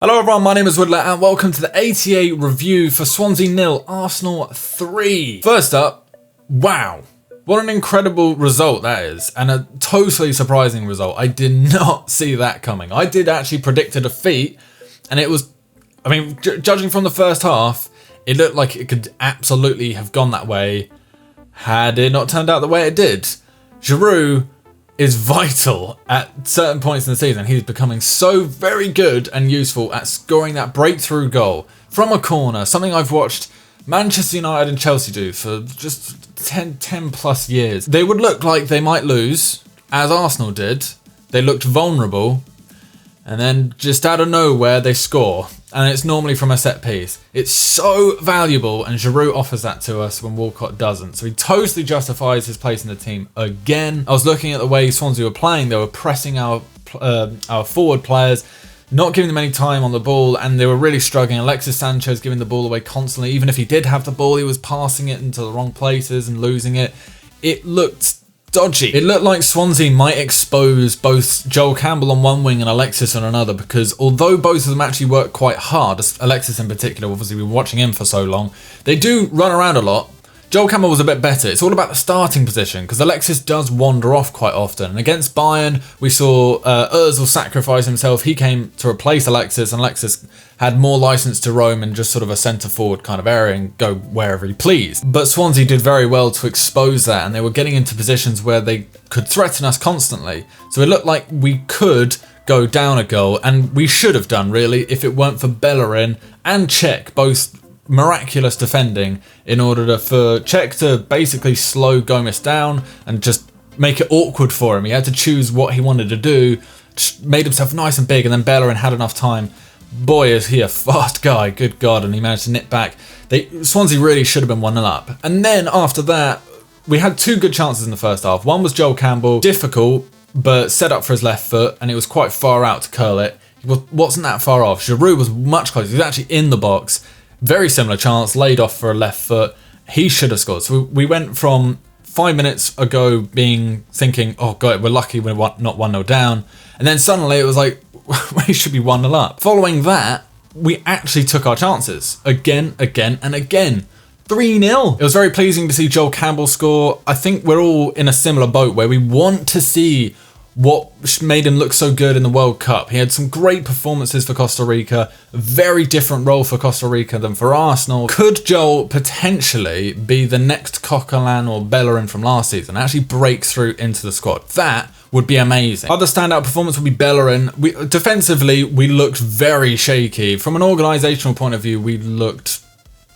Hello everyone, my name is Woodler and welcome to the 88 review for Swansea 0, Arsenal 3. First up, wow. What an incredible result that is, and a totally surprising result. I did not see that coming. I did actually predict a defeat, and it was, judging from the first half, it looked like it could absolutely have gone that way had it not turned out the way it did. Giroud is vital at certain points in the season. He's becoming so very good and useful at scoring that breakthrough goal from a corner, something I've watched Manchester United and Chelsea do for just 10 plus years. They would look like they might lose, as Arsenal did. They looked vulnerable, and then just out of nowhere they score, and it's normally from a set piece. It's so valuable, and Giroud offers that to us when Walcott doesn't. So he totally justifies his place in the team again. I was looking at the way Swansea were playing. They were pressing our forward players, not giving them any time on the ball, and they were really struggling. Alexis Sanchez giving the ball away constantly. Even if he did have the ball, he was passing it into the wrong places and losing it. It looked dodgy. It looked like Swansea might expose both Joel Campbell on one wing and Alexis on another, because although both of them actually work quite hard, Alexis in particular, obviously we've been watching him for so long, they do run around a lot. Joel Campbell was a bit better. It's all about the starting position, because Alexis does wander off quite often. And against Bayern, we saw Ozil sacrifice himself. He came to replace Alexis, and Alexis had more license to roam in just sort of a centre-forward kind of area and go wherever he pleased. But Swansea did very well to expose that, and they were getting into positions where they could threaten us constantly. So it looked like we could go down a goal, and we should have done, really, if it weren't for Bellerin and Cech, both miraculous defending in order for Cech to basically slow Gomez down and just make it awkward for him. He had to choose what he wanted to do, just made himself nice and big, and then Bellerin had enough time. Boy, is he a fast guy, good God, and he managed to nip back. Swansea really should have been 1-0 up. And then after that, we had two good chances in the first half. One was Joel Campbell, difficult, but set up for his left foot, and it was quite far out to curl it. He wasn't that far off. Giroud was much closer. He was actually in the box. Very similar chance, laid off for a left foot. He should have scored. So we went from 5 minutes ago thinking, oh God, we're lucky we're not 1-0 down. And then suddenly it was like, we should be 1-0 up. Following that, we actually took our chances again and again. 3-0. It was very pleasing to see Joel Campbell score. I think we're all in a similar boat where we want to see what made him look so good in the World Cup. He had some great performances for Costa Rica, a very different role for Costa Rica than for Arsenal. Could Joel potentially be the next Coquelin or Bellerin from last season, actually break through into the squad? That would be amazing. Other standout performance would be Bellerin. Defensively, we looked very shaky. From an organisational point of view, we looked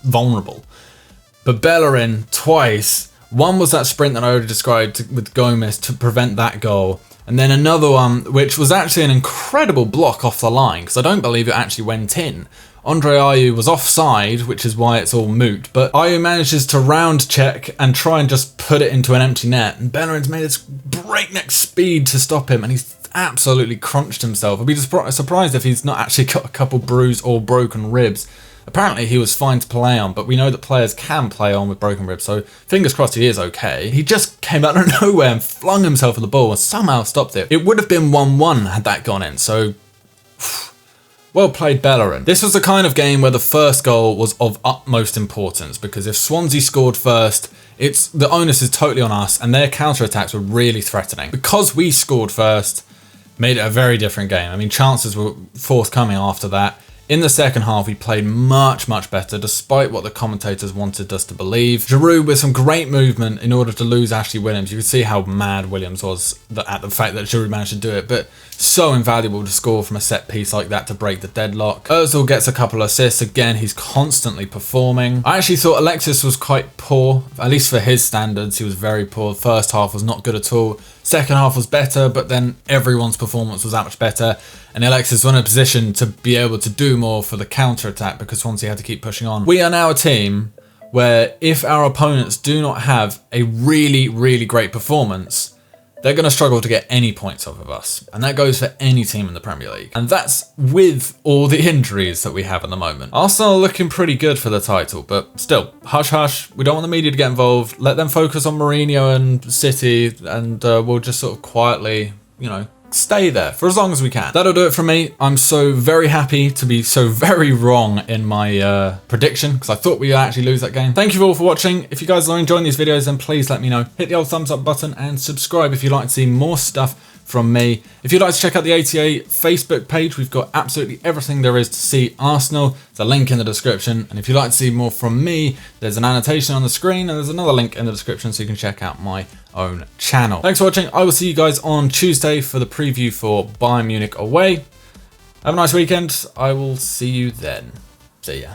vulnerable. But Bellerin, twice, one was that sprint that I already described with Gomez to prevent that goal. And then another one, which was actually an incredible block off the line, because I don't believe it actually went in. Andre Ayew was offside, which is why it's all moot, but Ayew manages to round Cech and try and just put it into an empty net, and Bellerin's made this breakneck speed to stop him, and he's absolutely crunched himself. I'd be surprised if he's not actually got a couple bruised or broken ribs. Apparently he was fine to play on, but we know that players can play on with broken ribs, so fingers crossed he is okay. He just came out of nowhere and flung himself at the ball and somehow stopped it. It would have been 1-1 had that gone in, so well played, Bellerin. This was the kind of game where the first goal was of utmost importance, because if Swansea scored first, the onus is totally on us, and their counter-attacks were really threatening. Because we scored first, made it a very different game. Chances were forthcoming after that. In the second half, we played much better, despite what the commentators wanted us to believe. Giroud with some great movement in order to lose Ashley Williams. You could see how mad Williams was at the fact that Giroud managed to do it, but so invaluable to score from a set piece like that to break the deadlock. Ozil gets a couple of assists. Again, he's constantly performing. I actually thought Alexis was quite poor, at least for his standards. He was very poor. The first half was not good at all. Second half was better, but then everyone's performance was that much better. And Alexis was in a position to be able to do more for the counter-attack because Swansea had to keep pushing on. We are now a team where if our opponents do not have a really great performance, they're going to struggle to get any points off of us. And that goes for any team in the Premier League. And that's with all the injuries that we have at the moment. Arsenal are looking pretty good for the title, but still, hush hush. We don't want the media to get involved. Let them focus on Mourinho and City, and we'll just sort of quietly, stay there for as long as we can. That'll do it from me. I'm so very happy to be so very wrong in my prediction, because I thought we'd actually lose that game. Thank you all for watching. If you guys are enjoying these videos, then please let me know. Hit the old thumbs up button and subscribe if you'd like to see more stuff from me. If you'd like to check out the ATA Facebook page, we've got absolutely everything there is to see Arsenal. There's a link in the description. And if you'd like to see more from me, there's an annotation on the screen and there's another link in the description so you can check out my own channel. Thanks for watching. I will see you guys on Tuesday for the preview for Bayern Munich away. Have a nice weekend. I will see you then. See ya.